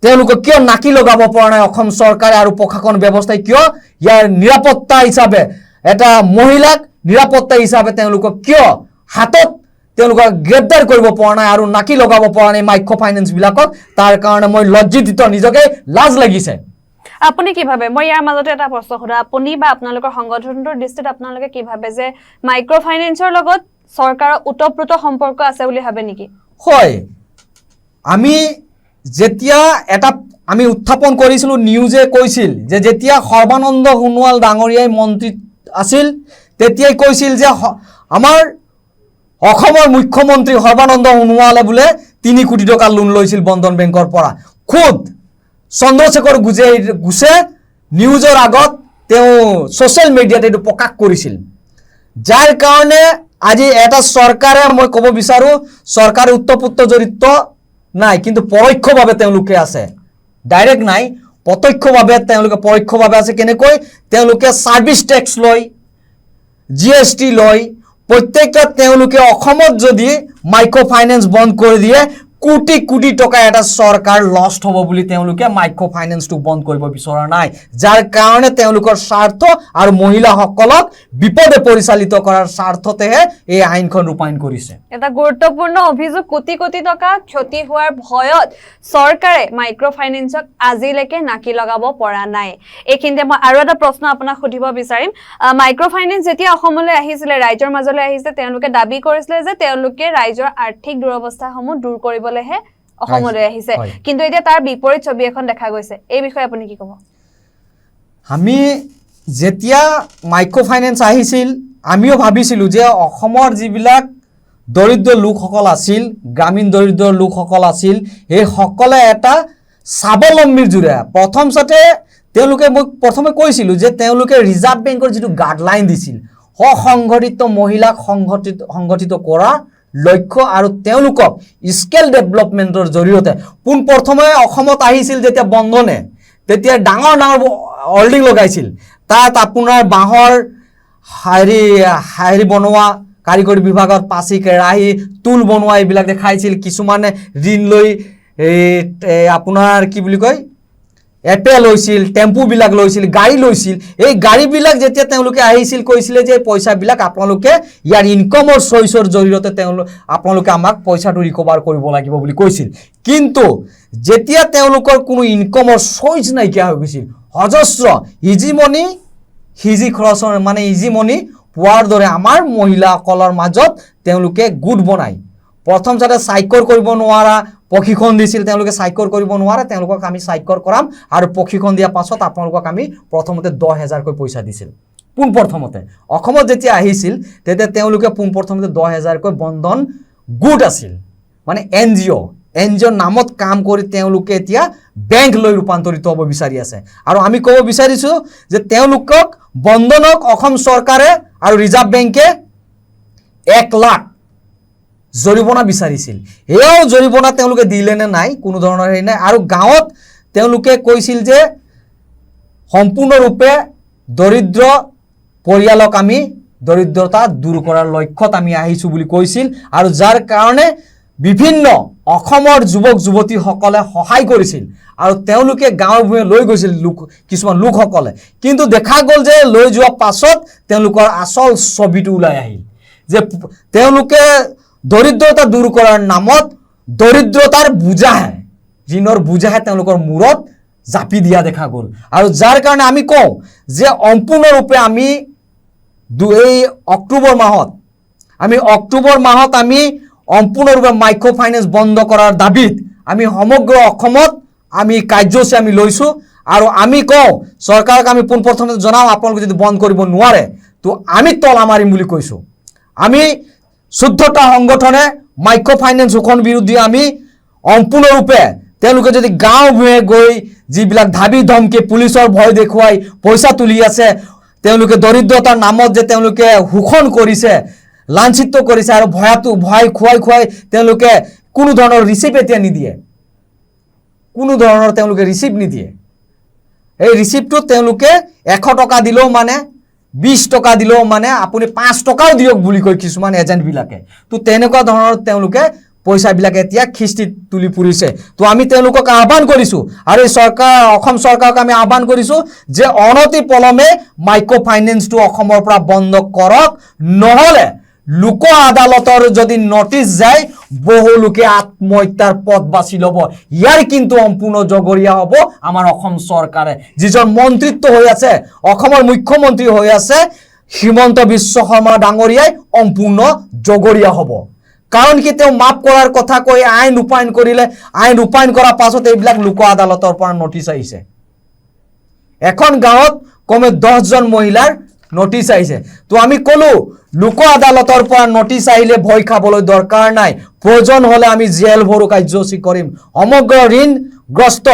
তেওঁলোকক কিয় নাকি লগাব পৰা নাই অসম চৰকাৰে আৰু প্ৰশাসন ব্যৱস্থাই কিয় ইয়াৰ নিৰাপত্তা হিচাপে এটা মহিলাক নিৰাপত্তা হিচাপে তেওঁলোকক কিয় হাতত তেওঁলোকক গ্ৰেপ্তাৰ কৰিব পৰা নাই আৰু নাকি লগাব পৰা নাই মাইক্ৰ ফাইনেন্স বিলাকক তাৰ কাৰণে মই লজ্জিত নিজকে লাজ লাগিছে আপুনি কি ভাবে মই ইয়াৰ মাজতে এটা প্ৰশ্ন সোধা আপুনি বা আপোনালোকৰ সংগঠনটোৰ দৃষ্টিত আপোনালোকে কি ভাবে যে মাইক্ৰ ফাইনেন্সৰ লগত চৰকাৰৰ ওতপ্ৰোত সম্পৰ্ক আছে বুলি ভাবে নেকি হয় আমি যেতিয়া এটা আমি উত্থাপন কৰিছিলো নিউজে কৈছিল যে যেতিয়া সৰ্বানন্দ সোণোৱাল ডাঙৰীয়াই মন্ত্ৰী আছিল তেতিয়াই কৈছিল যে আমাৰ অসমৰ মুখ্যমন্ত্ৰী সৰ্বানন্দ সোণোৱালে বোলে 3 কোটি টকা লোন লৈছিল বন্ধন বেংকৰ পৰা খুদ চন্দ্ৰশেখৰ গুছে নিউজৰ আগত তেওঁ সোশ্যাল মিডিয়াত এইটো প্ৰকাশ কৰিছিল যাৰ কাৰণে আজি এটা চৰকাৰে মই ক'ব বিচাৰো চৰকাৰে উত্তপ্ৰোত জড়িত নাই কিন্তু পৰোক্ষভাৱে তেওঁলোকে আছে ডাইৰেক্ট নাই প্ৰত্যক্ষভাৱে তেওঁলোকে পৰোক্ষভাৱে আছে কেনেকৈ তেওঁলোকে সাৰ্ভিস টেক্স লয় জিএসটি লয় প্ৰত্যেকটা তেওঁলোকে অসমত যদি মাইক্ৰ ফাইনেন্স বন্ধ কৰি দিয়ে কোটি কোটি টকা এটা চৰকাৰ লষ্ট হ'ব বুলি তেওঁলোকে মাইক্ৰ ফাইনেন্সটো বন্ধ কৰিব বিচৰা নাই যাৰ কাৰণে তেওঁলোকৰ স্বাৰ্থ আৰু মহিলাসকলক বিপদে পৰিচালিত কৰাৰ স্বাৰ্থতেহে এই আইনখন ৰূপায়ণ কৰিছে এটা গুৰুত্বপূৰ্ণ অভিযোগ কোটি কোটি টকা ক্ষতি হোৱাৰ ভয়ত চৰকাৰে মাইক্ৰ ফাইনেন্সক আজিলৈকে নাকি লগাব পৰা নাই এইখিনিতে মই আৰু এটা প্ৰশ্ন আপোনাক সুধিব বিচাৰিম মাইক্ৰ ফাইনেন্স যেতিয়া অসমলৈ আহিছিলে ৰাইজৰ মাজলৈ আহিছে তেওঁলোকে দাবী কৰিছিলে যে তেওঁলোকে ৰাইজৰ আৰ্থিক দুৰৱস্থাসমূহ দূৰ কৰিব অসমলৈ আহিছে কিন্তু এতিয়া তাৰ বিপৰীত ছবি এখন দেখা গৈছে এই বিষয়ে আপুনি কি ক'ব আমি যেতিয়া মাইক্ৰ ফাইনেন্স আহিছিল আমিও ভাবিছিলো যে অসমৰ যিবিলাক দৰিদ্ৰ লোকসকল আছিল গ্ৰামীণ দৰিদ্ৰ লোকসকল আছিল এই সকলে এটা স্বাৱলম্বীৰ জুৰে প্ৰথম সাথে তেওঁলোকে মই প্ৰথমে কৈছিলো যে তেওঁলোকে ৰিজাৰ্ভ বেংকৰ যেটো গাইডলাইন দিছিল অসংগঠিত মহিলাক সংগঠিত কৰা লক্ষ্য আৰু তেওঁলোকক স্কেল ডেভেলপমেন্টৰ জৰিয়তে পোন প্ৰথমে অসমত আহিছিল যেতিয়া বন্ধনে তেতিয়া ডাঙৰ হোল্ডিং লগাইছিল তাত আপোনাৰ বাঁহৰ হাৰি বনোৱা কাৰিকৰী বিভাগত পাচি কেৰাহী টুল বনোৱা এইবিলাক দেখাইছিল কিছুমানে ঋণ লৈ আপোনাৰ কি বুলি কয় এপে লৈছিল টেম্পুবিলাক লৈছিল গাড়ী লৈছিল এই গাড়ীবিলাক যেতিয়া তেওঁলোকে আহিছিল কৈছিলে যে পইচাবিলাক আপোনালোকে ইয়াৰ ইনকামৰ চইচৰ জৰিয়তে আপোনালোকে আমাক পইচাটো ৰিকভাৰ কৰিব লাগিব বুলি কৈছিল কিন্তু যেতিয়া তেওঁলোকৰ কোনো ইনকামৰ চইচ নাইকিয়া হৈ গৈছিল অজস্ৰ ইজি মনি হিজি খৰচৰ মানে ইজি মনি পোৱাৰ দৰে আমাৰ মহিলাসকলৰ মাজত তেওঁলোকে গোট বনাই প্ৰথম যাতে সাইকৰ কৰিব নোৱাৰা প্ৰশিক্ষণ দিছিল তেওঁলোকে সাইকৰ কৰিব নোৱাৰে তেওঁলোকক আমি সাইকৰ কৰাম আৰু প্ৰশিক্ষণ দিয়া পাছত আপোনালোকক আমি প্ৰথমতে 10000 কৈ পইচা দিছিল পোন প্ৰথমতে অসমত যেতিয়া আহিছিল তেতিয়া তেওঁলোকে পোন প্ৰথমতে 10000 কৈ বন্ধন গোট আছিল মানে এনজিঅ নামত কাম কৰি তেওঁলোকে এতিয়া বেংক লৈ ৰূপান্তৰিত হ'ব বিচাৰি আছে আৰু আমি ক'ব বিচাৰিছো যে তেওঁলোকক বন্ধনক অসম চৰকাৰে আৰু ৰিজাৰ্ভ বেংকে 1 লাখ জৰিমনা বিচাৰিছিল এও জৰিমনা তেওঁলোকে দিলে নে নাই কোনো ধৰণৰ হেৰি নাই আৰু গাঁৱত তেওঁলোকে কৈছিল যে সম্পূৰ্ণৰূপে দৰিদ্ৰ পৰিয়ালক আমি দৰিদ্ৰতা দূৰ কৰাৰ লক্ষ্যত আমি আহিছো বুলি কৈছিল আৰু যাৰ কাৰণে বিভিন্ন অসমৰ যুৱক যুৱতীসকলে সহায় কৰিছিল আৰু তেওঁলোকে গাঁৱৰ ভূঞে লৈ গৈছিল কিছুমান লোকসকলে কিন্তু দেখা গ'ল যে লৈ যোৱা পাছত তেওঁলোকৰ আচল ছবিটো ওলাই আহিল যে তেওঁলোকে দৰিদ্ৰতা দূৰ কৰাৰ নামত দৰিদ্ৰতাৰ বুজাহে ঋণৰ বুজাহে তেওঁলোকৰ মূৰত জাপি দিয়া দেখা গ'ল আৰু যাৰ কাৰণে আমি কওঁ যে সম্পূৰ্ণৰূপে আমি এই অক্টোবৰ মাহত আমি সম্পূৰ্ণৰূপে মাইক্ৰ' ফাইনেন্স বন্ধ কৰাৰ দাবীত আমি সমগ্ৰ অসমত আমি কাৰ্যসূচী আমি লৈছো আৰু আমি কওঁ চৰকাৰক আমি পোনপ্ৰথমে জনাও আপোনালোকে যদি বন্ধ কৰিব নোৱাৰে তো আমি তলা মাৰিম বুলি কৈছো আমি শুদ্ধতা সংগঠনে মাইক্ৰ' ফাইনেন্স শোষণ বিৰোধী আমি সম্পূৰ্ণৰূপে তেওঁলোকে যদি গাঁও ভূঞে গৈ যিবিলাক ধাবি ধমকি পুলিচৰ ভয় দেখুৱাই পইচা তুলি আছে তেওঁলোকে দৰিদ্ৰতাৰ নামত যে তেওঁলোকে শোষণ কৰিছে লাঞ্ছিত কৰিছে আৰু ভয় খুৱাই তেওঁলোকে কোনো ধৰণৰ ৰিচিপ্ট এতিয়া নিদিয়ে কোনো ধৰণৰ তেওঁলোকে ৰিচিপ্ট নিদিয়ে এই ৰিচিপ্টটো তেওঁলোকে 100 টকা দিলেও মানে 20 টকা দিলেও মানে আপুনি 5 টকাও দিয়ক বুলি কয় কিছুমান এজেন্ট বিলাকে তো তেনেকুৱা ধৰণৰ তেওঁলোকে পইচা বিলাকে এতিয়া খিস্তি তুলি ফুৰিছে তো আমি তেওঁলোকক আহ্বান কৰিছো আৰু অসম চৰকাৰক আমি আহ্বান কৰিছো যে অনতি পলমে মাইক্ৰ' ফাইনেন্সটো অসমৰ পৰা বন্ধ কৰক নহলে লোক আদালতৰ যদি নটিচ যায় বহু লোকে আত্মহত্যাৰ পথ বাছি ল'ব ইয়াৰ কিন্তু সম্পূৰ্ণ জগৰীয়া হ'ব আমাৰ অসম চৰকাৰে যিজন মন্ত্ৰিত্ব হৈ আছে অসমৰ মুখ্যমন্ত্ৰী হৈ আছে হিমন্ত বিশ্ব শৰ্মা ডাঙৰীয়াই সম্পূৰ্ণ জগৰীয়া হ'ব কাৰণ কি তেওঁ মাপ কৰাৰ কথা কৈ আইন ৰূপায়ণ কৰাৰ পাছত এইবিলাক লোক আদালতৰ পৰা নটিচ আহিছে এখন গাঁৱত কমে 10 জন মহিলাৰ নটিচ আহিছে তো আমি কলো লোক আদালতৰ পৰা নটিচ আহিলে ভয় খাবলৈ দৰকাৰ নাই প্ৰয়োজন হলে আমি জেল ভৰো কাৰ্যসূচী কৰিম সমগ্ৰ ঋণগ্ৰস্ত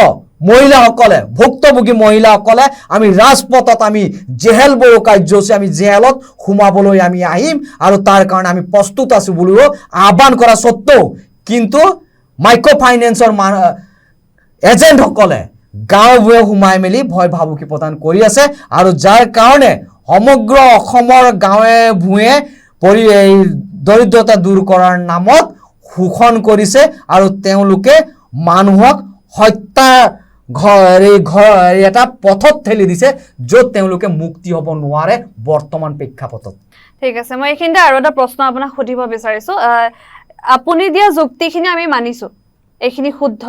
মহিলাসকলে ভুক্তভোগী মহিলাসকলে আমি ৰাজপথত আমি জেল ভৰো কাৰ্যসূচী আমি জেলত সোমাবলৈ আমি আহিম আৰু তাৰ কাৰণে আমি প্ৰস্তুত আছো বুলিও আহ্বান কৰা সত্ত্বেও কিন্তু মাইক্ৰ' ফাইনেন্সৰ এজেন্টসকলে গাঁও ভূঞে সোমাই মেলি ভয় ভাবুকি প্ৰদান কৰি আছে আৰু যাৰ কাৰণে সমগ্ৰ অসমৰ গাঁৱে ভূঞে এই দৰিদ্ৰতা দূৰ কৰাৰ নামত শোষণ কৰিছে আৰু তেওঁলোকে মানুহক হত্যা এটা পথত ঠেলি দিছে য'ত তেওঁলোকে মুক্তি হ'ব নোৱাৰে বৰ্তমান প্ৰেক্ষাপটত ঠিক আছে মই এইখিনিতে আৰু এটা প্ৰশ্ন আপোনাক সুধিব বিচাৰিছো আপুনি দিয়া যুক্তিখিনি আমি মানিছো এইখিনি শুদ্ধ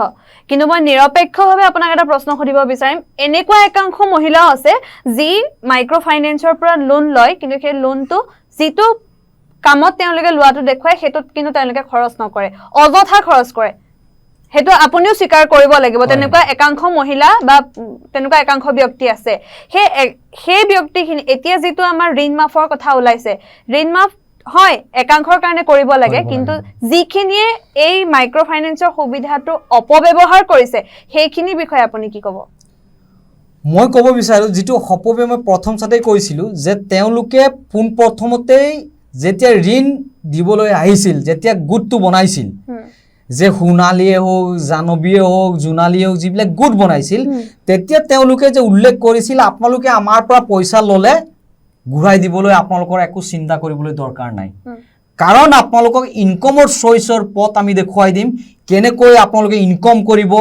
কিন্তু মই নিৰপেক্ষভাৱে আপোনাক এটা প্ৰশ্ন সুধিব বিচাৰিম এনেকুৱা একাংশ মহিলা আছে যি মাইক্ৰ' ফাইনেন্সৰ পৰা লোন লয় কিন্তু সেই লোনটো যিটো কামত তেওঁলোকে লোৱাটো দেখুৱাই সেইটোত কিন্তু তেওঁলোকে খৰচ নকৰে অযথা খৰচ কৰে হেতু আপুনিও স্বীকাৰ কৰিব লাগিব তেনেকুৱা একাংশ মহিলা বা তেনেকুৱা একাংশ ব্যক্তি আছে সেই ব্যক্তিখিনি এতিয়া যেটো আমাৰ ঋণ মাফৰ কথা ওলাইছে ঋণ মাফ হয় একাংশৰ কাৰণে কৰিব লাগে কিন্তু যিখিনিয়ে এই মাইক্ৰ' ফাইনেন্সৰ সুবিধাটো অপব্যৱহাৰ কৰিছে সেইখিনি বিষয়ে আপুনি কি ক'ব মই ক'ব বিচাৰো যেটো হপবে মই প্ৰথম সাতেই কৈছিলো যে তেওঁলোকে পোন প্ৰথমতেই যেতিয়া ঋণ দিবলৈ আহিছিল যেতিয়া গোটটো বনাইছিল যে সোণালীয়ে হোক জানবীয়ে হোক জোনালীয়ে হোক যিবিলাক গোট বনাইছিল তেতিয়া তেওঁলোকে যে উল্লেখ কৰিছিল আপোনালোকে আমাৰ পৰা পইচা ললে ঘূৰাই দিবলৈ আপোনালোকৰ একো চিন্তা কৰিবলৈ দৰকাৰ নাই কাৰণ আপোনালোকক ইনকমৰ চইচৰ পথ আমি দেখুৱাই দিম কেনেকৈ আপোনালোকে ইনকম কৰিব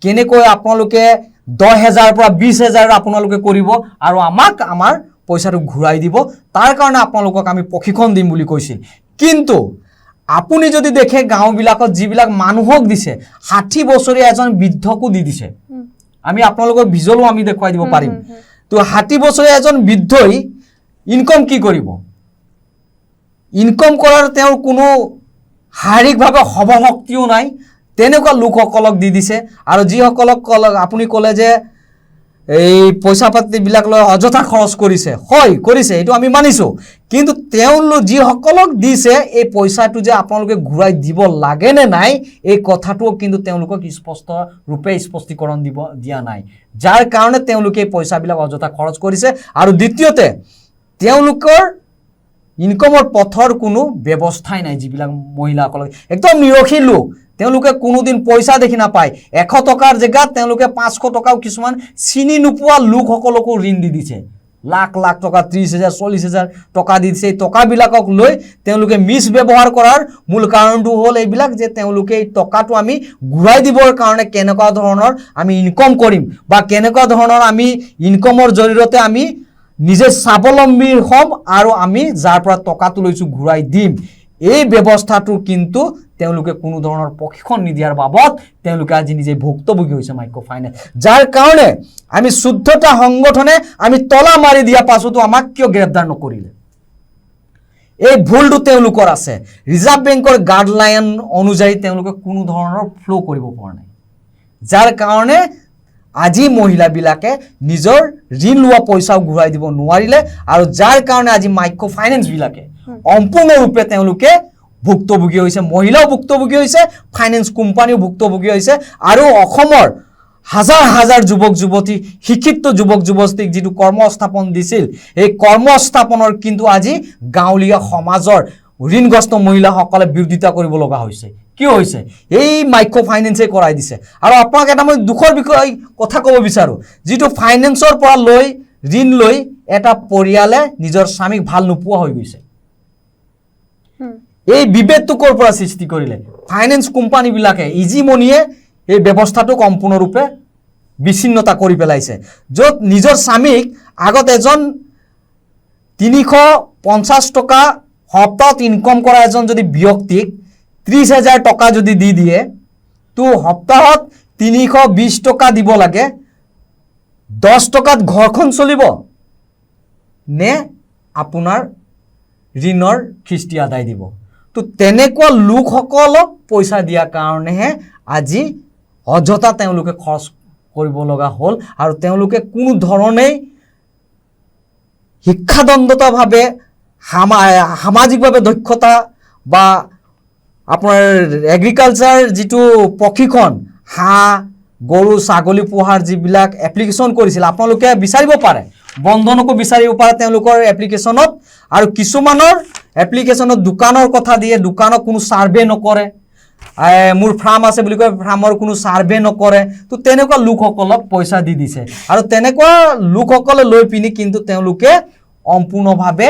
কেনেকৈ আপোনালোকে 10,000 পৰা 20,000 আপোনালোকে কৰিব আৰু আমাক আমাৰ পইচাটো ঘূৰাই দিব তাৰ কাৰণে আপোনালোকক আমি প্ৰশিক্ষণ দিম বুলি কৈছিল কিন্তু আপুনি যদি দেখে গাঁওবিলাকত যিবিলাক মানুহক দিছে 60 বছৰীয়া এজন বৃদ্ধকো দি দিছে আমি আপোনালোকক ভিজুৱেলো আমি দেখুৱাই দিব পাৰিম তো 60 বছৰীয়া এজন বৃদ্ধই ইনকম কি কৰিব ইনকম কৰাৰ তেওঁৰ কোনো শাৰীৰিকভাৱে সবশক্তিও নাই তেনেকুৱা লোকসকলক দি দিছে আৰু যিসকলক আপুনি ক'লে যে এই পইচা পাতিবিলাক লৈ অযথা খৰচ কৰিছে হয় কৰিছে এইটো আমি মানিছো কিন্তু তেওঁলোক যিসকলক দিছে এই পইচাটো যে আপোনালোকে ঘূৰাই দিব লাগে নে নাই এই কথাটো কিন্তু তেওঁলোকক স্পষ্ট ৰূপে স্পষ্টীকৰণ দিয়া নাই যাৰ কাৰণে তেওঁলোকে এই পইচাবিলাক অযথা খৰচ কৰিছে আৰু দ্বিতীয়তে তেওঁলোকৰ ইনকমৰ পথৰ কোনো ব্যৱস্থাই নাই যিবিলাক মহিলাসকলক একদম নিৰক্ষী লোক তেওঁলোকে কোনোদিন পইচা দেখি নাপায় 100 টকাৰ জেগাত তেওঁলোকে 500 টকাও কিছুমান চিনি নোপোৱা লোকসকলকো ঋণ দি দিছে লাখ লাখ টকা 30,000 40,000 টকা দি দিছে এই টকাবিলাকক লৈ তেওঁলোকে মিছ ব্যৱহাৰ কৰাৰ মূল কাৰণটো হ'ল এইবিলাক যে তেওঁলোকে এই টকাটো আমি ঘূৰাই দিবৰ কাৰণে কেনেকুৱা ধৰণৰ আমি ইনকম কৰিম বা কেনেকুৱা ধৰণৰ আমি ইনকমৰ জৰিয়তে আমি নিজে স্বাৱলম্বী হ'ম আৰু আমি যাৰ পৰা টকাটো লৈছো ঘূৰাই দিম এই ব্যৱস্থাটো কিন্তু তেওঁলোকে কোনো ধৰণৰ প্ৰশিক্ষণ নিদিয়াৰ বাবদ তেওঁলোকে আজি নিজে ভুক্তভোগী হৈছে মাইক্ৰ ফাইনেন্স যাৰ কাৰণে আমি শুদ্ধতা সংগঠনে আমি তলা মাৰি দিয়া পাছতো আমাক কিয় গ্ৰেপ্তাৰ নকৰিলে এই ভুলটো তেওঁলোকৰ আছে ৰিজাৰ্ভ বেংকৰ গাইডলাইন অনুযায়ী তেওঁলোকে কোনো ধৰণৰ ফ্লো কৰিব পৰা নাই যাৰ কাৰণে আজি মহিলাবিলাকে নিজৰ ঋণ লোৱা পইচাও ঘূৰাই দিব নোৱাৰিলে আৰু যাৰ কাৰণে আজি মাইক্ৰ ফাইনেন্স বিলাকে সম্পূৰ্ণৰূপে তেওঁলোকে ভুক্তভোগী হৈছে মহিলাও ভুক্তভোগী হৈছে ফাইনেন্স কোম্পানীও ভুক্তভোগী হৈছে আৰু অসমৰ হাজাৰ হাজাৰ যুৱক যুৱতী শিক্ষিত যুৱক যুৱতীক যিটো কৰ্মস্থাপন দিছিল এই কৰ্মস্থাপনৰ কিন্তু আজি গাঁৱলীয়া সমাজৰ ঋণগ্ৰস্ত মহিলাসকলে বিৰোধিতা কৰিব লগা হৈছে কি হৈছে এই মাইক্ৰ ফাইনেন্সে কৰাই দিছে আৰু আপোনাক এটা মই দুখৰ বিষয় কথা ক'ব বিচাৰো যেটো ফাইনেন্সৰ পৰা লৈ ঋণ লৈ এটা পৰিয়ালে নিজৰ স্বামীক ভাল নোপোৱা হৈ গৈছে এই বিভেদটো কৰ পৰা সৃষ্টি কৰিলে ফাইনেন্স কোম্পানী বিলাকে ইজি মনিয়ে এই ব্যৱস্থাটো সম্পূৰ্ণৰূপে বিচ্ছিন্নতা কৰি পেলাইছে য'ত নিজৰ স্বামীক আগত এজন 350 টকা সপ্তাহত ইনকম কৰা এজন যদি ব্যক্তিক 30,000 টকা যদি দি দিয়ে তো সপ্তাহত 320 টকা দিব লাগে 10 টকাত ঘৰখন চলিব নে আপোনাৰ ঋণৰ কিস্তি আদায় দিব তো তেনেকুৱা লোকসকলক পইচা দিয়া কাৰণেহে আজি অযথা তেওঁলোকে খৰচ কৰিব লগা হ'ল আৰু তেওঁলোকে কোনো ধৰণে শিক্ষাদণ্ডতাভাৱে সামাজিকভাৱে দক্ষতা বা আপোনাৰ এগ্ৰিকালচাৰ যিটো প্ৰশিক্ষণ হাঁহ গৰু ছাগলী পোহাৰ যিবিলাক এপ্লিকেশ্যন কৰিছিল আপোনালোকে বিচাৰিব পাৰে বন্ধনকো বিচাৰিব পাৰে তেওঁলোকৰ এপ্লিকেশ্যনত আৰু কিছুমানৰ এপ্লিকেশ্যনত দোকানৰ কথা দিয়ে দোকানত কোনো সাৰ্ভে নকৰে মোৰ ফাৰ্ম আছে বুলি কয় ফাৰ্মৰ কোনো সাৰ্ভে নকৰে তো তেনেকুৱা লোকসকলক পইচা দি দিছে আৰু তেনেকুৱা লোকসকলে লৈ পিনি কিন্তু তেওঁলোকে সম্পূৰ্ণভাৱে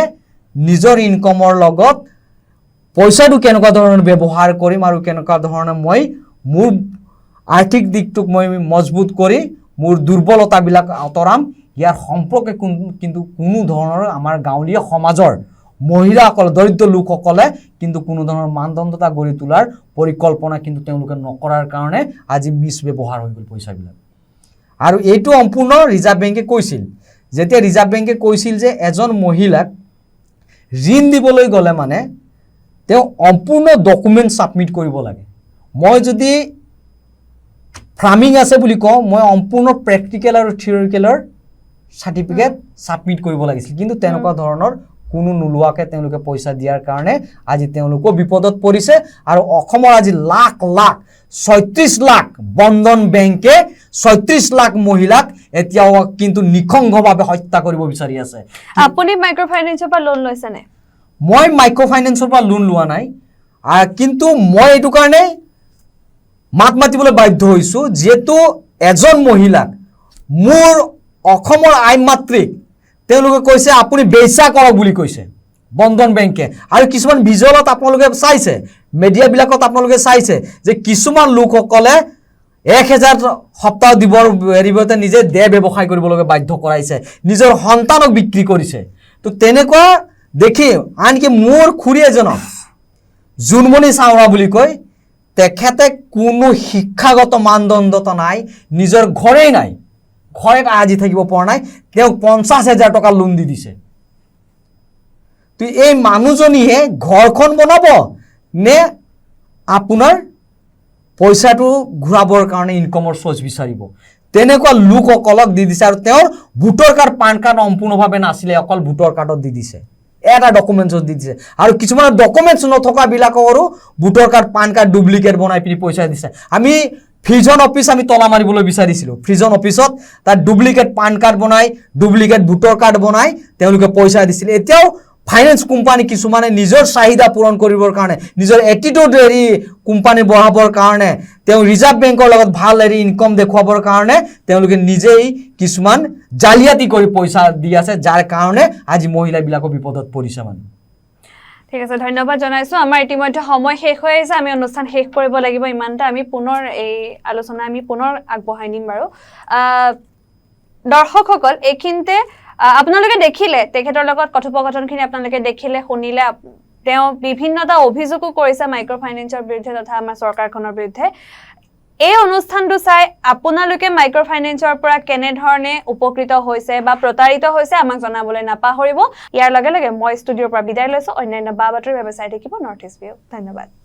নিজৰ ইনকমৰ লগত পইচাটো কেনেকুৱা ধৰণৰ ব্যৱহাৰ কৰিম আৰু কেনেকুৱা ধৰণে মই মোৰ আৰ্থিক দিকটোক মই মজবুত কৰি মোৰ দুৰ্বলতাবিলাক আঁতৰাম ইয়াৰ সম্পৰ্কে কিন্তু কোনো ধৰণৰ আমাৰ গাঁৱলীয়া সমাজৰ মহিলাসকল দৰিদ্ৰ লোকসকলে কিন্তু কোনো ধৰণৰ মানদণ্ডতা গঢ়ি তোলাৰ পৰিকল্পনা কিন্তু তেওঁলোকে নকৰাৰ কাৰণে আজি মিছ ব্যৱহাৰ হৈ গ'ল পইচাবিলাক আৰু এইটো সম্পূৰ্ণ ৰিজাৰ্ভ বেংকে কৈছিল যেতিয়া ৰিজাৰ্ভ বেংকে কৈছিল যে এজন মহিলাক ঋণ দিবলৈ গ'লে মানে তেওঁ সম্পূৰ্ণ ডকুমেণ্ট সাবমিট কৰিব লাগে মই যদি ফাৰ্মিং আছে বুলি কওঁ মই সম্পূৰ্ণ প্ৰেক্টিকেল আৰু থিয়ৰিকেলৰ সাৰ্টিফিকেট সাবমিট কৰিব লাগিছিল কিন্তু তেনেকুৱা ধৰণৰ কোনো নোলোৱাকে তেওঁলোকে পইচা দিয়াৰ কাৰণে আজি তেওঁলোকো বিপদত পৰিছে আৰু অসমৰ আজি লাখ লাখ 36 লাখ বন্ধন বেংকে 36 লাখ মহিলাক এতিয়াও কিন্তু নিখংগভাৱে হত্যা কৰিব বিচাৰি আছে আপুনি মাইক্ৰ ফাইনেন্সৰ পৰা লোন লৈছে নে মই মাইক্ৰ ফাইনেন্সৰ পৰা লোন লোৱা নাই কিন্তু মই এইটো কাৰণে মাত মাতিবলৈ বাধ্য হৈছো যেটো এজন মহিলাক মোৰ অসমৰ আইন মাতৃক তেওঁলোকে কৈছে আপুনি বেচা কৰক বুলি কৈছে বন্ধন বেংকে আৰু কিছুমান ভিজুৱেলত আপোনালোকে চাইছে মিডিয়াবিলাকত আপোনালোকে চাইছে যে কিছুমান লোকসকলে 1000 সপ্তাহ দিবৰ এৰিবতে নিজে দে ব্যৱসায় কৰিবলগীয়া বাধ্য কৰাইছে নিজৰ সন্তানক বিক্ৰী কৰিছে তো তেনেকুৱা দেখি আনকি মোৰ খুৰী এজনক জুনমণি চাওৰা বুলি কয় তেখেতে কোনো শিক্ষাগত মানদণ্ডতা নাই নিজৰ ঘৰেই নাই ঘৰে আজি থাকিব পৰা নাই তেওঁক 50,000 টকা লোন দি দিছে তো এই মানুহজনীয়ে ঘৰখন বনাব নে আপোনাৰ পইচাটো ঘূৰাবৰ কাৰণে ইনকামৰ সোৰ্স বিচাৰিব তেনেকুৱা লোকসকলক দি দিছে আৰু তেওঁৰ ভোটাৰ কাৰ্ড পান কাৰ্ড সম্পূৰ্ণভাৱে নাছিলে অকল ভোটাৰ কাৰ্ডত দি দিছে এটা ডকুমেন্টছত দি দিছে আৰু কিছুমান ডকুমেন্টছ নথকা বিলাকৰো voter card PAN card duplicate বনাই পিনি পইচা দিছে আমি ফ্ৰিজন অফিস আমি তলা মাৰিবলৈ বিচাৰিছিলো ফ্ৰিজন অফিসত তাত ডুপ্লিকেট পান কাৰ্ড বনাই ডুপ্লিকেট ভোটাৰ কাৰ্ড বনাই তেওঁলোকে পইচা দিছিল এতিয়াও ফাইনেন্স কোম্পানী কিছুমানে নিজৰ চাহিদা পূৰণ কৰিবৰ কাৰণে নিজৰ এটিটিউড এৰি কোম্পানী বঢ়াবৰ কাৰণে তেওঁ ৰিজাৰ্ভ বেংকৰ লগত ভাল এৰি ইনকাম দেখুৱাবৰ কাৰণে তেওঁলোকে নিজেই কিছুমান জালিয়াতি কৰি পইচা দি আছে যাৰ কাৰণে আজি মহিলাবিলাকৰ বিপদত পৰিছে মানে ঠিক আছে ধন্যবাদ জনাইছো আমাৰ ইতিমধ্যে সময় শেষ হৈ আহিছে আমি অনুষ্ঠান শেষ কৰিব লাগিব ইমানটা আমি পুনৰ এই আলোচনা আমি পুনৰ আগবঢ়াই নিম বাৰু দৰ্শকসকল এইখিনতে আপোনালোকে দেখিলে তেখেতৰ লগত কথোপকথনখিনি আপোনালোকে দেখিলে শুনিলে তেওঁ বিভিন্নটা অভিযোগো কৰিছে মাইক্ৰ ফাইনেন্সৰ বিৰুদ্ধে তথা আমাৰ চৰকাৰখনৰ বিৰুদ্ধে এই অনুষ্ঠানটো চাই আপোনালোকে মাইক্ৰ ফাইনেন্সৰ পৰা কেনে ধৰণে উপকৃত হৈছে বা প্ৰতাৰিত হৈছে আমাক জনাবলৈ নাপাহৰিব ইয়াৰ লগে লগে মই ষ্টুডিঅ'ৰ পৰা বিদায় লৈছো অন্যান্য বাতৰিৰ বাবে চাই থাকিব নৰ্থ ইষ্ট ভিউ ধন্যবাদ